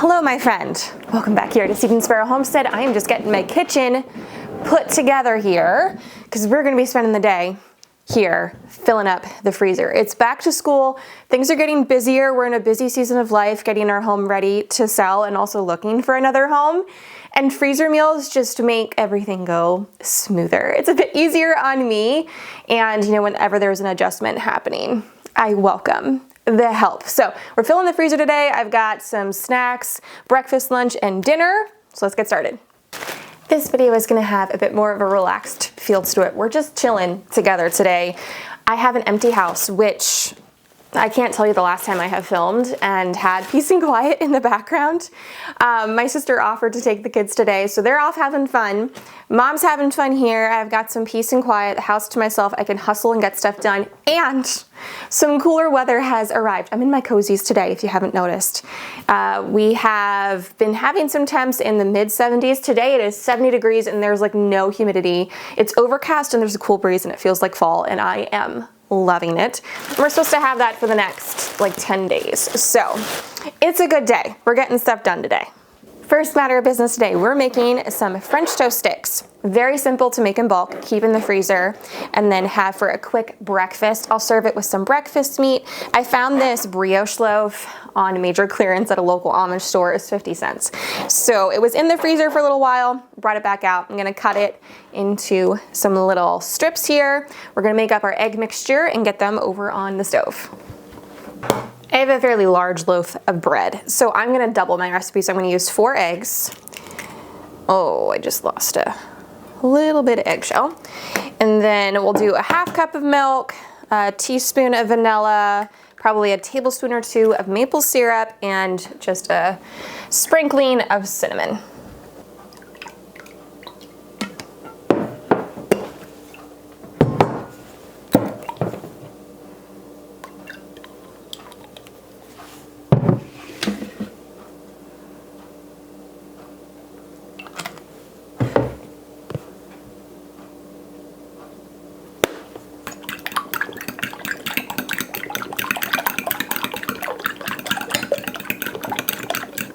Hello, my friend. Welcome back here to Stephen Sparrow Homestead. I am just getting my kitchen put together here because we're going to be spending the day here filling up the freezer. It's back to school. Things are getting busier. We're in a busy season of life, getting our home ready to sell and also looking for another home. And freezer meals just make everything go smoother. It's a bit easier on me. And whenever there's an adjustment happening, I welcome the help. So we're filling the freezer today. I've got some snacks, breakfast, lunch, and dinner. So let's get started. This video is gonna have a bit more of a relaxed feel to it. We're just chilling together today. I have an empty house, which I can't tell you the last time I have filmed and had peace and quiet in the background. My sister offered to take the kids today, so they're off having fun. Mom's having fun here. I've got some peace and quiet, the house to myself. I can hustle and get stuff done, and some cooler weather has arrived. I'm in my cozies today, if you haven't noticed. We have been having some temps in the mid-70s. Today it is 70 degrees and there's like no humidity. It's overcast and there's a cool breeze and it feels like fall, and I am loving it. We're supposed to have that for the next like 10 days. So it's a good day. We're getting stuff done today. First matter of business today, we're making some French toast sticks. Very simple to make in bulk, keep in the freezer, and then have for a quick breakfast. I'll serve it with some breakfast meat. I found this brioche loaf on major clearance at a local Amish store. It's 50 cents. So it was in the freezer for a little while, brought it back out. I'm gonna cut it into some little strips here. We're gonna make up our egg mixture and get them over on the stove. I have a fairly large loaf of bread, so I'm gonna double my recipe. So I'm gonna use 4 eggs. Oh, I just lost a little bit of eggshell. And then we'll do a ½ cup of milk, a teaspoon of vanilla, probably a tablespoon or 2 of maple syrup, and just a sprinkling of cinnamon.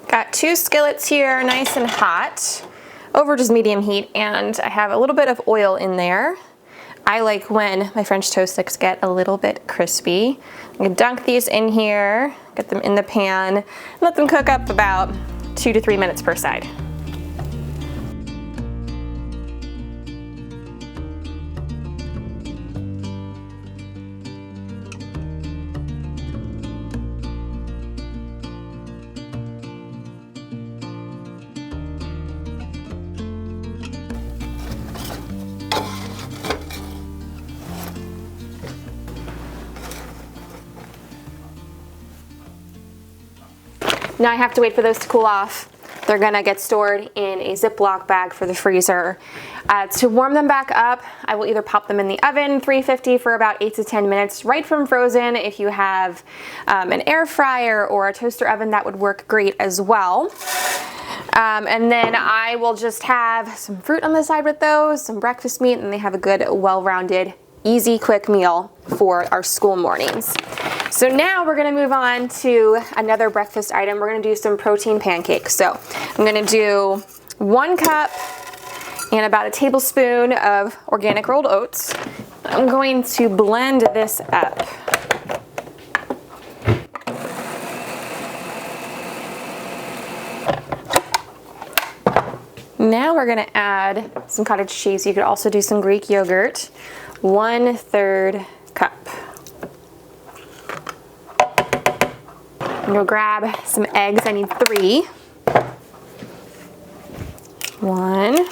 Got 2 skillets here, nice and hot, over just medium heat, and I have a little bit of oil in there. I like when my French toast sticks get a little bit crispy. I'm gonna dunk these in here, get them in the pan, and let them cook up about 2 to 3 minutes per side. Now I have to wait for those to cool off. They're gonna get stored in a Ziploc bag for the freezer. To warm them back up, I will either pop them in the oven, 350 for about 8 to 10 minutes, right from frozen. If you have an air fryer or a toaster oven, that would work great as well. And then I will just have some fruit on the side with those, some breakfast meat, and they have a good, well-rounded, easy, quick meal for our school mornings. So now we're gonna move on to another breakfast item. We're gonna do some protein pancakes. So I'm gonna do 1 cup and about a tablespoon of organic rolled oats. I'm going to blend this up. Now we're gonna add some cottage cheese. You could also do some Greek yogurt. 1/3 cup. I'm gonna grab some eggs. I need 3. 1,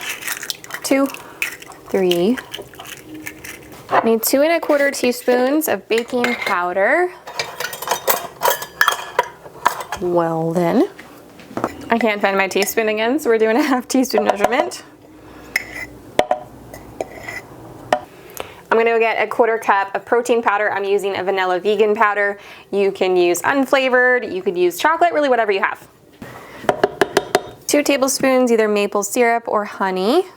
2, 3. I need 2 1/4 teaspoons of baking powder. Well then, I can't find my teaspoon again, so we're doing a ½ teaspoon measurement. I'm gonna get a 1/4 cup of protein powder. I'm using a vanilla vegan powder. You can use unflavored, you could use chocolate, really whatever you have. 2 tablespoons, either maple syrup or honey.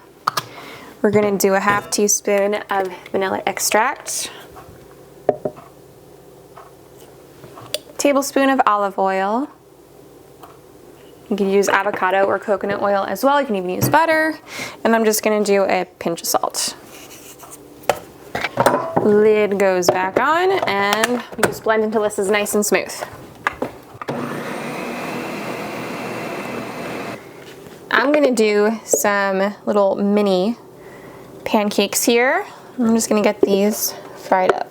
We're gonna do a ½ teaspoon of vanilla extract. Tablespoon of olive oil. You can use avocado or coconut oil as well. You can even use butter. And I'm just gonna do a pinch of salt. Lid goes back on and you just blend until this is nice and smooth. I'm gonna do some little mini pancakes here. I'm just gonna get these fried up.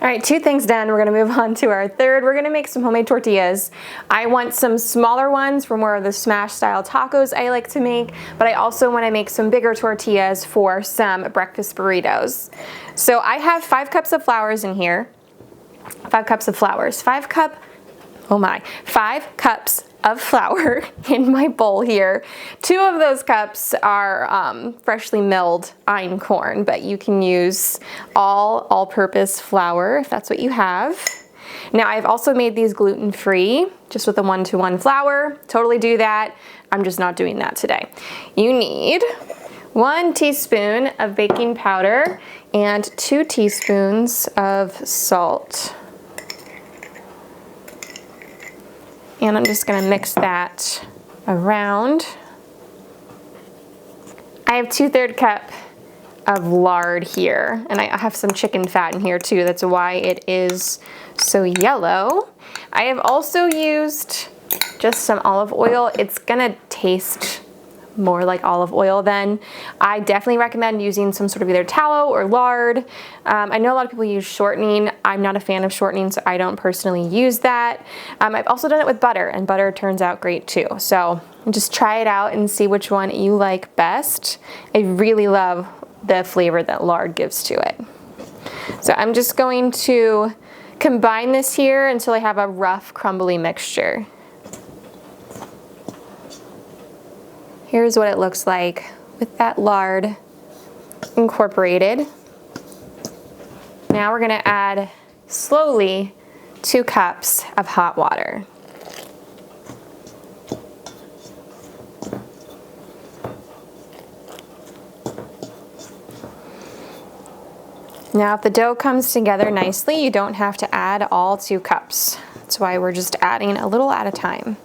All right, 2 things done. We're gonna move on to our third. We're gonna make some homemade tortillas. I want some smaller ones for more of the smash style tacos I like to make, but I also wanna make some bigger tortillas for some breakfast burritos. So I have 5 cups of flours in here. 5 cups of flours, 5 cups of flour in my bowl here. 2 of those cups are freshly milled einkorn, but you can use all-purpose flour if that's what you have. Now I've also made these gluten-free, just with a 1-to-1 flour. Totally do that. I'm just not doing that today. You need 1 teaspoon of baking powder and 2 teaspoons of salt. And I'm just gonna mix that around. I have 2/3 cup of lard here, and I have some chicken fat in here too. That's why it is so yellow. I have also used just some olive oil. It's gonna taste more like olive oil then. I definitely recommend using some sort of either tallow or lard. I know a lot of people use shortening. I'm not a fan of shortening, so I don't personally use that. I've also done it with butter, and butter turns out great too. So just try it out and see which one you like best. I really love the flavor that lard gives to it. So I'm just going to combine this here until I have a rough, crumbly mixture. Here's what it looks like with that lard incorporated. Now we're gonna add slowly 2 cups of hot water. Now if the dough comes together nicely, you don't have to add all 2 cups. That's why we're just adding a little at a time.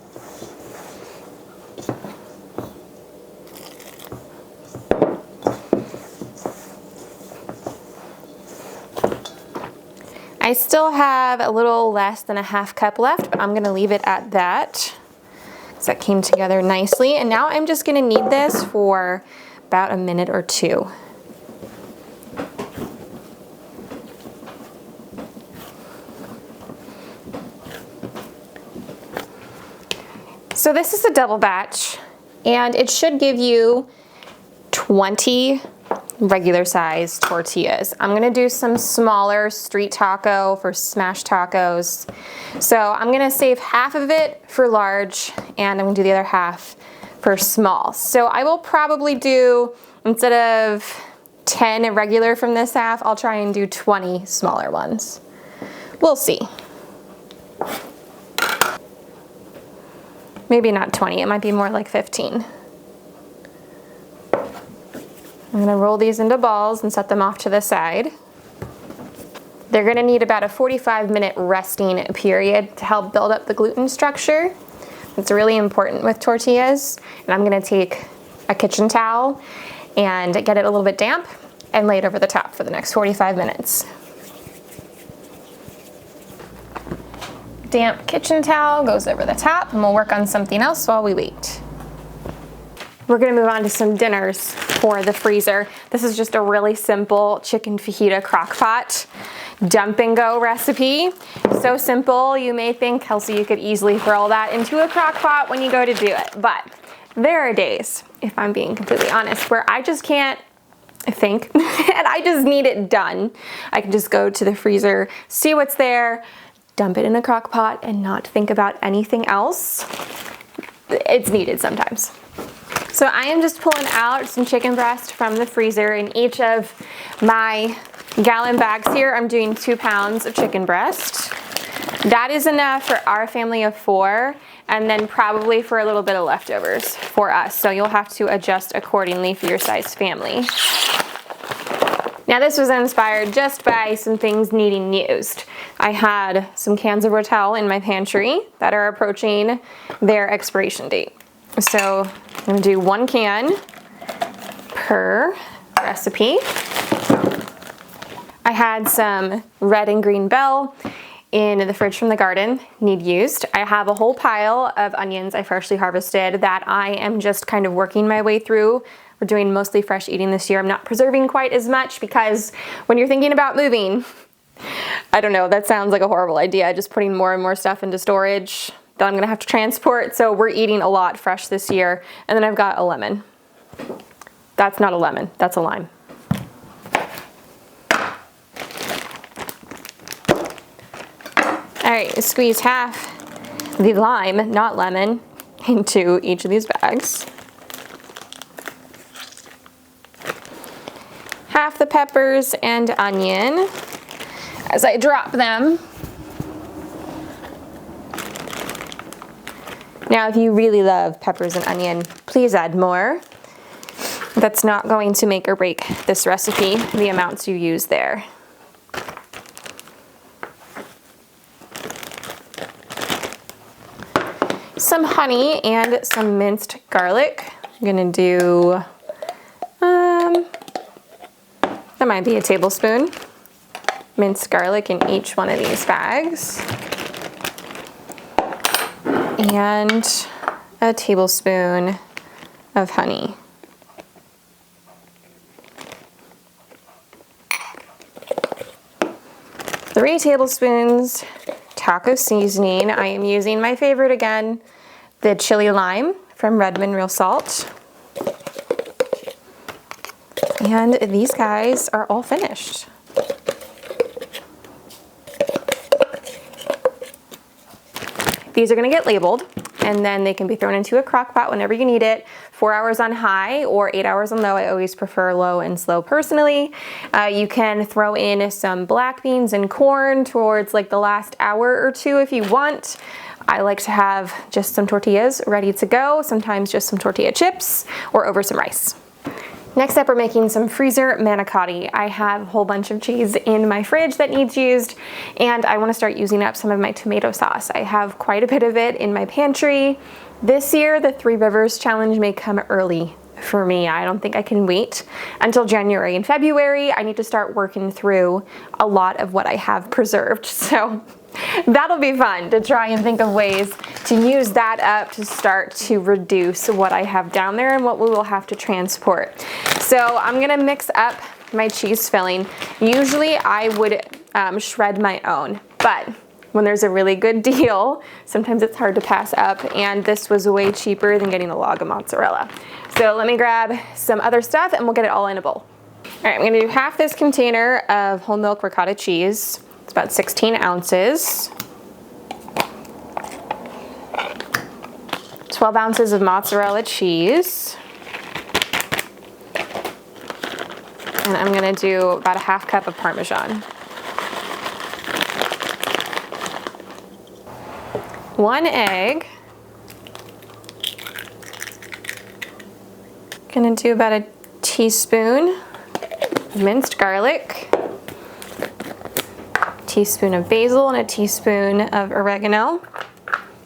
I still have a little less than a 1/2 cup left, but I'm gonna leave it at that because that came together nicely. And now I'm just gonna knead this for about a minute or 2. So this is a double batch, and it should give you 20 regular size tortillas. I'm gonna do some smaller street taco for smash tacos. So I'm gonna save half of it for large, and I'm gonna do the other half for small. So I will probably do, instead of 10 regular from this half, I'll try and do 20 smaller ones. We'll see. Maybe not 20, it might be more like 15. I'm gonna roll these into balls and set them off to the side. They're gonna need about a 45-minute resting period to help build up the gluten structure. It's really important with tortillas. And I'm gonna take a kitchen towel and get it a little bit damp and lay it over the top for the next 45 minutes. Damp kitchen towel goes over the top, and we'll work on something else while we wait. We're gonna move on to some dinners for the freezer. This is just a really simple chicken fajita crock-pot dump and go recipe. So simple, you may think, Kelsey, you could easily throw that into a crock-pot when you go to do it. But there are days, if I'm being completely honest, where I just can't think and I just need it done. I can just go to the freezer, see what's there, dump it in a crock-pot and not think about anything else. It's needed sometimes. So I am just pulling out some chicken breast from the freezer. In each of my gallon bags here, I'm doing 2 pounds of chicken breast. That is enough for our family of 4, and then probably for a little bit of leftovers for us. So you'll have to adjust accordingly for your size family. Now this was inspired just by some things needing used. I had some cans of Rotel in my pantry that are approaching their expiration date. So I'm gonna do 1 can per recipe. I had some red and green bell in the fridge from the garden, need used. I have a whole pile of onions I freshly harvested that I am just kind of working my way through. We're doing mostly fresh eating this year. I'm not preserving quite as much because when you're thinking about moving, I don't know, that sounds like a horrible idea, just putting more and more stuff into storage that I'm gonna have to transport. So we're eating a lot fresh this year. And then I've got a lemon. That's not a lemon, that's a lime. All right, squeeze half the lime, not lemon, into each of these bags. Half the peppers and onion as I drop them. Now, if you really love peppers and onion, please add more. That's not going to make or break this recipe, the amounts you use there. Some honey and some minced garlic. I'm gonna do, that might be a tablespoon, minced garlic in each one of these bags. And a tablespoon of honey. Three tablespoons taco seasoning. I am using my favorite again, the chili lime from Redmond Real Salt. And these guys are all finished. These are gonna get labeled, and then they can be thrown into a crock pot whenever you need it. 4 hours on high or 8 hours on low. I always prefer low and slow personally. You can throw in some black beans and corn towards like the last hour or 2 if you want. I like to have just some tortillas ready to go, sometimes just some tortilla chips or over some rice. Next up, we're making some freezer manicotti. I have a whole bunch of cheese in my fridge that needs used, and I want to start using up some of my tomato sauce. I have quite a bit of it in my pantry. This year, the 3 Rivers Challenge may come early for me. I don't think I can wait until January and February. I need to start working through a lot of what I have preserved. So that'll be fun to try and think of ways to use that up to start to reduce what I have down there and what we will have to transport. So I'm gonna mix up my cheese filling. Usually I would shred my own, but when there's a really good deal, sometimes it's hard to pass up, and this was way cheaper than getting a log of mozzarella. So let me grab some other stuff and we'll get it all in a bowl. All right, I'm gonna do half this container of whole milk ricotta cheese. It's about 16 ounces. 12 ounces of mozzarella cheese. And I'm gonna do about a half cup of Parmesan. 1 egg. Gonna do about a teaspoon of minced garlic, teaspoon of basil, and a teaspoon of oregano.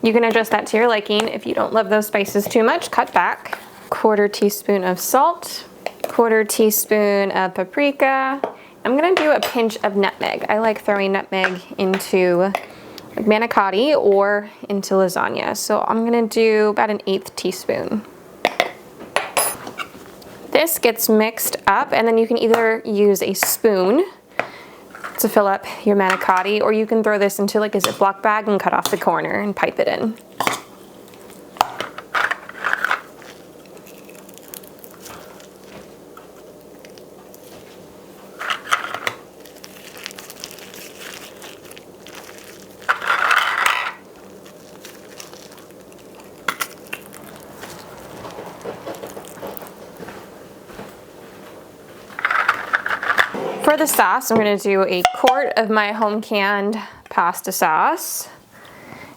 You can adjust that to your liking. If you don't love those spices too much, cut back. 1/4 teaspoon of salt, 1/4 teaspoon of paprika. I'm gonna do a pinch of nutmeg. I like throwing nutmeg into manicotti or into lasagna. So I'm gonna do about an 1/8 teaspoon. This gets mixed up, and then you can either use a spoon to fill up your manicotti, or you can throw this into like a Ziploc bag and cut off the corner and pipe it in. the sauce, I'm gonna do a quart of my home canned pasta sauce.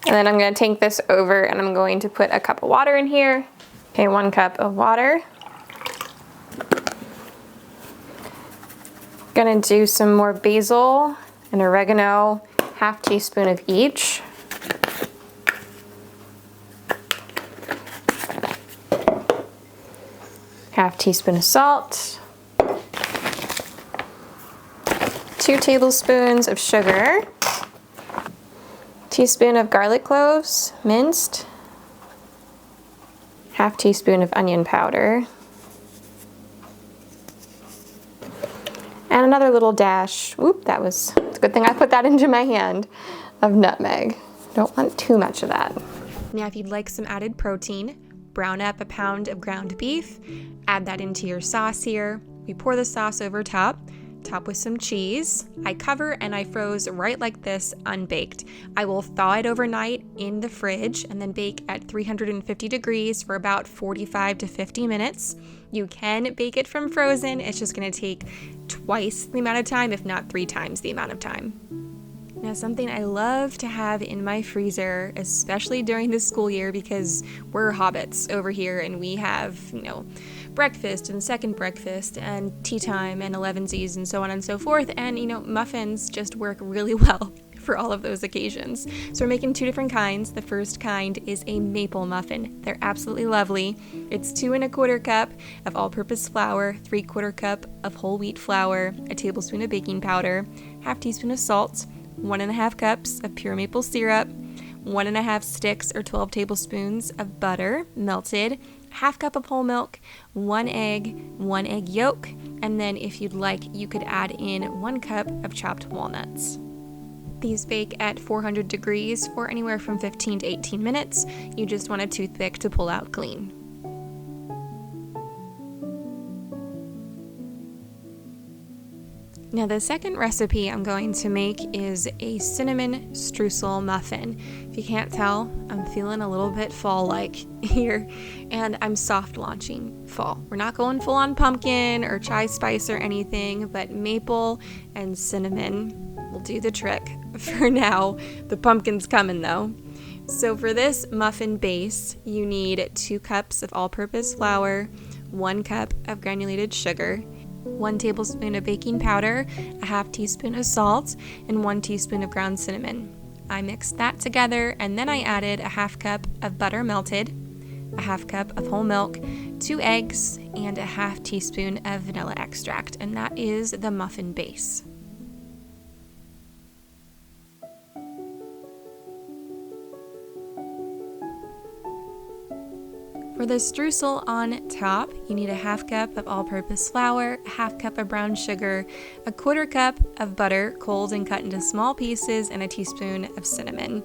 And then I'm gonna take this over and I'm going to put a cup of water in here. Okay, 1 cup of water. Gonna do some more basil and oregano, 1/2 teaspoon of each. Half teaspoon of salt. 2 tablespoons of sugar. Teaspoon of garlic cloves, minced. 1/2 teaspoon of onion powder. And another little dash, it's a good thing I put that into my hand, of nutmeg. Don't want too much of that. Now if you'd like some added protein, brown up a pound of ground beef, add that into your sauce here. We pour the sauce over top with some cheese. I cover and I froze right like this, unbaked. I will thaw it overnight in the fridge and then bake at 350 degrees for about 45 to 50 minutes. You can bake it from frozen. It's just gonna take twice the amount of time, if not 3 times the amount of time. Now, something I love to have in my freezer, especially during the school year, because we're hobbits over here and we have, breakfast and second breakfast and tea time and 11sies and so on and so forth. And, muffins just work really well for all of those occasions. So we're making 2 different kinds. The first kind is a maple muffin. They're absolutely lovely. It's 2 1/4 cup of all-purpose flour, 3/4 cup of whole wheat flour, a tablespoon of baking powder, 1/2 teaspoon of salt, 1 1/2 cups of pure maple syrup, 1 1/2 sticks or 12 tablespoons of butter, melted, 1/2 cup of whole milk, 1 egg, 1 egg yolk, and then if you'd like, you could add in 1 cup of chopped walnuts. These bake at 400 degrees for anywhere from 15 to 18 minutes. You just want a toothpick to pull out clean. Now the second recipe I'm going to make is a cinnamon streusel muffin. If you can't tell, I'm feeling a little bit fall-like here, and I'm soft launching fall. We're not going full on pumpkin or chai spice or anything, but maple and cinnamon will do the trick for now. The pumpkin's coming though. So for this muffin base, you need 2 cups of all-purpose flour, 1 cup of granulated sugar, 1 tablespoon of baking powder, a 1/2 teaspoon of salt, and 1 teaspoon of ground cinnamon. I mixed that together and then I added a 1/2 cup of butter melted, a 1/2 cup of whole milk, 2 eggs, and a 1/2 teaspoon of vanilla extract, and that is the muffin base. For the streusel on top, you need a 1/2 cup of all-purpose flour, a 1/2 cup of brown sugar, a 1/4 cup of butter, cold and cut into small pieces, and a teaspoon of cinnamon.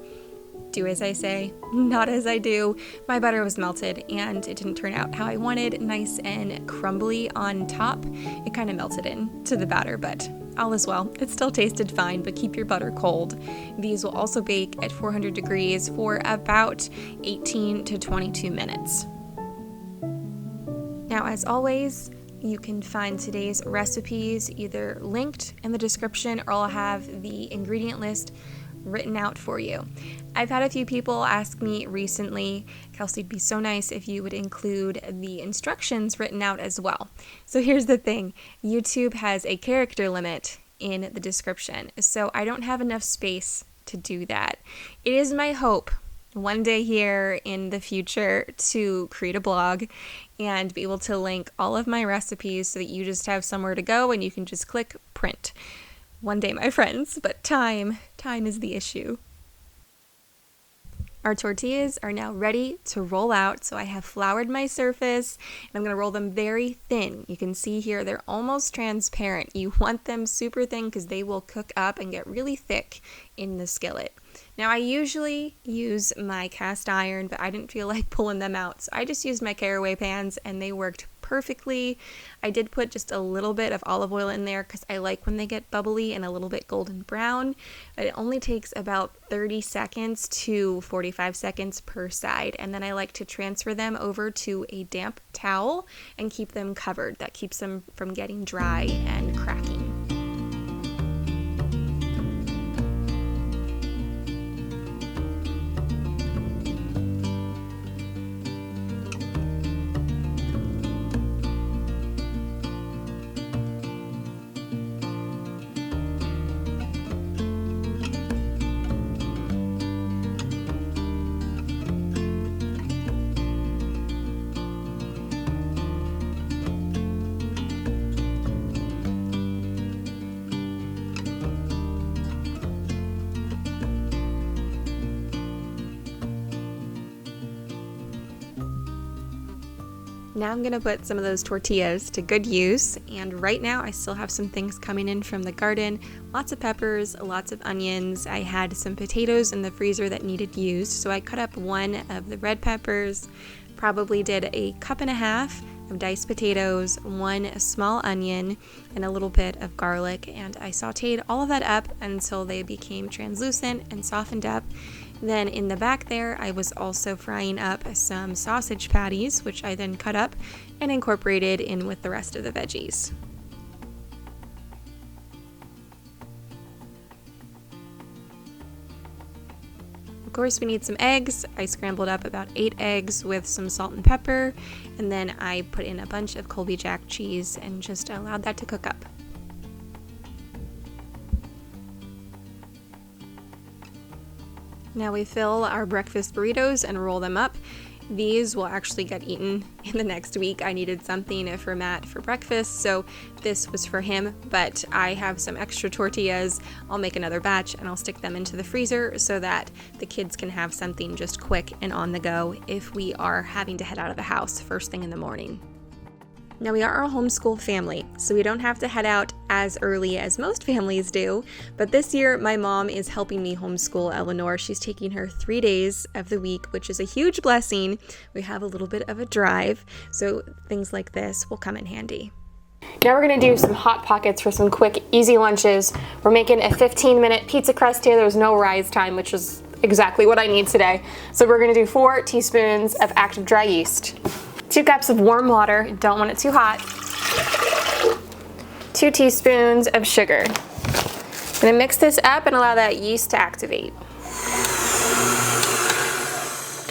Do as I say, not as I do. My butter was melted and it didn't turn out how I wanted, nice and crumbly on top. It kind of melted into the batter, but all is well. It still tasted fine, but keep your butter cold. These will also bake at 400 degrees for about 18 to 22 minutes. Now, as always, you can find today's recipes either linked in the description or I'll have the ingredient list written out for you. I've had a few people ask me recently, Kelsey, it'd be so nice if you would include the instructions written out as well. So here's the thing, YouTube has a character limit in the description, so I don't have enough space to do that. It is my hope one day here in the future to create a blog and be able to link all of my recipes so that you just have somewhere to go and you can just click print. One day, my friends, but time is the issue. Our tortillas are now ready to roll out, so I have floured my surface and I'm going to roll them very thin. You can see here they're almost transparent. You want them super thin because they will cook up and get really thick in the skillet. Now I usually use my cast iron, but I didn't feel like pulling them out, so I just used my caraway pans and they worked perfectly. I did put just a little bit of olive oil in there because I like when they get bubbly and a little bit golden brown. But it only takes about 30 seconds to 45 seconds per side, and then I like to transfer them over to a damp towel and keep them covered. That keeps them from getting dry and cracking. Now I'm gonna put some of those tortillas to good use, and right now I still have some things coming in from the garden. Lots of peppers, lots of onions. I had some potatoes in the freezer that needed used, so I cut up one of the red peppers, probably did 1.5 cups of diced potatoes, one small onion, and a little bit of garlic, and I sauteed all of that up until they became translucent and softened up. Then in the back there, I was also frying up some sausage patties, which I then cut up and incorporated in with the rest of the veggies. Of course, we need some eggs. I scrambled up about 8 eggs with some salt and pepper, and then I put in a bunch of Colby Jack cheese and just allowed that to cook up. Now we fill our breakfast burritos and roll them up. These will actually get eaten in the next week. I needed something for Matt for breakfast, so this was for him, but I have some extra tortillas. I'll make another batch and I'll stick them into the freezer so that the kids can have something just quick and on the go if we are having to head out of the house first thing in the morning. Now we are a homeschool family, so we don't have to head out as early as most families do, but this year my mom is helping me homeschool Eleanor. She's taking her 3 days of the week, which is a huge blessing. We have a little bit of a drive, so things like this will come in handy. Now we're gonna do some Hot Pockets for some quick, easy lunches. We're making a 15-minute pizza crust here. There's no rise time, which is exactly what I need today. So we're gonna do 4 teaspoons of active dry yeast. 2 cups of warm water, don't want it too hot. 2 teaspoons of sugar. I'm gonna mix this up and allow that yeast to activate.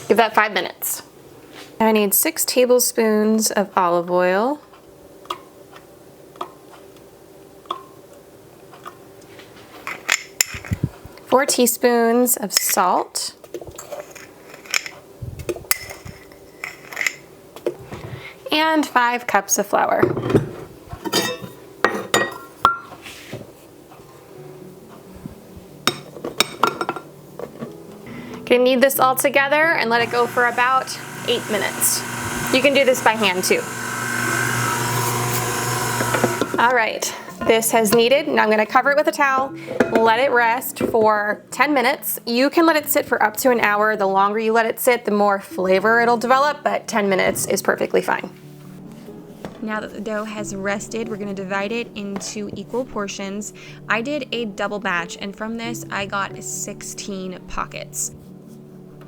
Give that 5 minutes. I need 6 tablespoons of olive oil. 4 teaspoons of salt. And 5 cups of flour. Gonna knead this all together and let it go for about 8 minutes. You can do this by hand too. All right, this has kneaded. Now I'm gonna cover it with a towel, let it rest for 10 minutes. You can let it sit for up to an hour. The longer you let it sit, the more flavor it'll develop, but 10 minutes is perfectly fine. Now that the dough has rested, we're gonna divide it into equal portions. I did a double batch, and from this I got 16 pockets.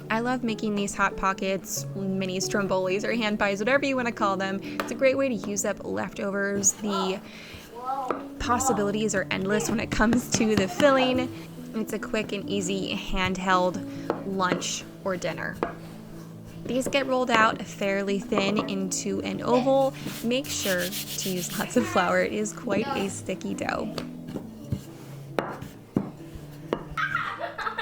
I love making these Hot Pockets, mini strombolis, or hand pies, whatever you want to call them. It's a great way to use up leftovers. The possibilities are endless when it comes to the filling. It's a quick and easy handheld lunch or dinner. These get rolled out fairly thin into an oval. Make sure to use lots of flour. It is quite a sticky dough.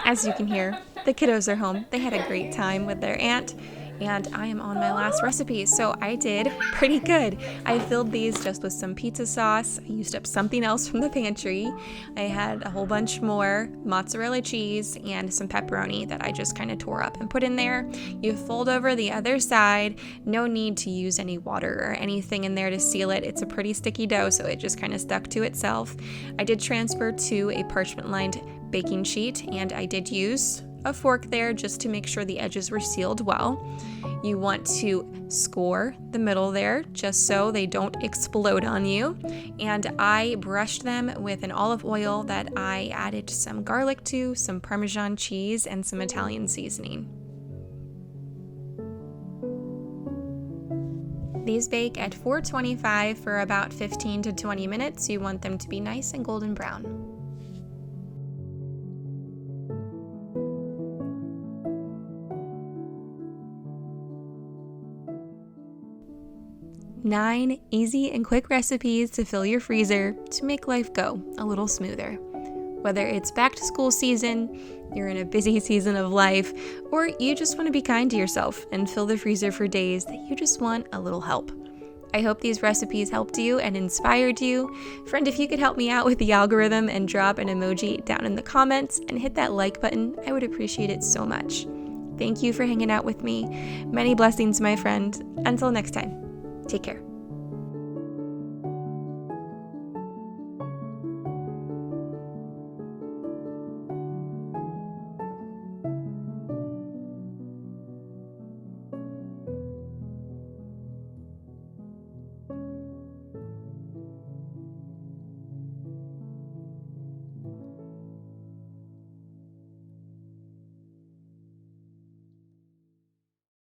As you can hear, the kiddos are home. They had a great time with their aunt, and I am on my last recipe, so I did pretty good. I filled these just with some pizza sauce. I used up something else from the pantry. I had a whole bunch more mozzarella cheese and some pepperoni that I just kind of tore up and put in there. You fold over the other side. No need to use any water or anything in there to seal it. It's a pretty sticky dough, so it just kind of stuck to itself. I did transfer to a parchment-lined baking sheet, and I did use a fork there just to make sure the edges were sealed well. You want to score the middle there just so they don't explode on you. And I brushed them with an olive oil that I added some garlic to, some Parmesan cheese, and some Italian seasoning. These bake at 425 for about 15 to 20 minutes. You want them to be nice and golden brown. 9 easy and quick recipes to fill your freezer to make life go a little smoother. Whether it's back to school season, you're in a busy season of life, or you just want to be kind to yourself and fill the freezer for days that you just want a little help. I hope these recipes helped you and inspired you. Friend, if you could help me out with the algorithm and drop an emoji down in the comments and hit that like button, I would appreciate it so much. Thank you for hanging out with me. Many blessings, my friend. Until next time. Take care.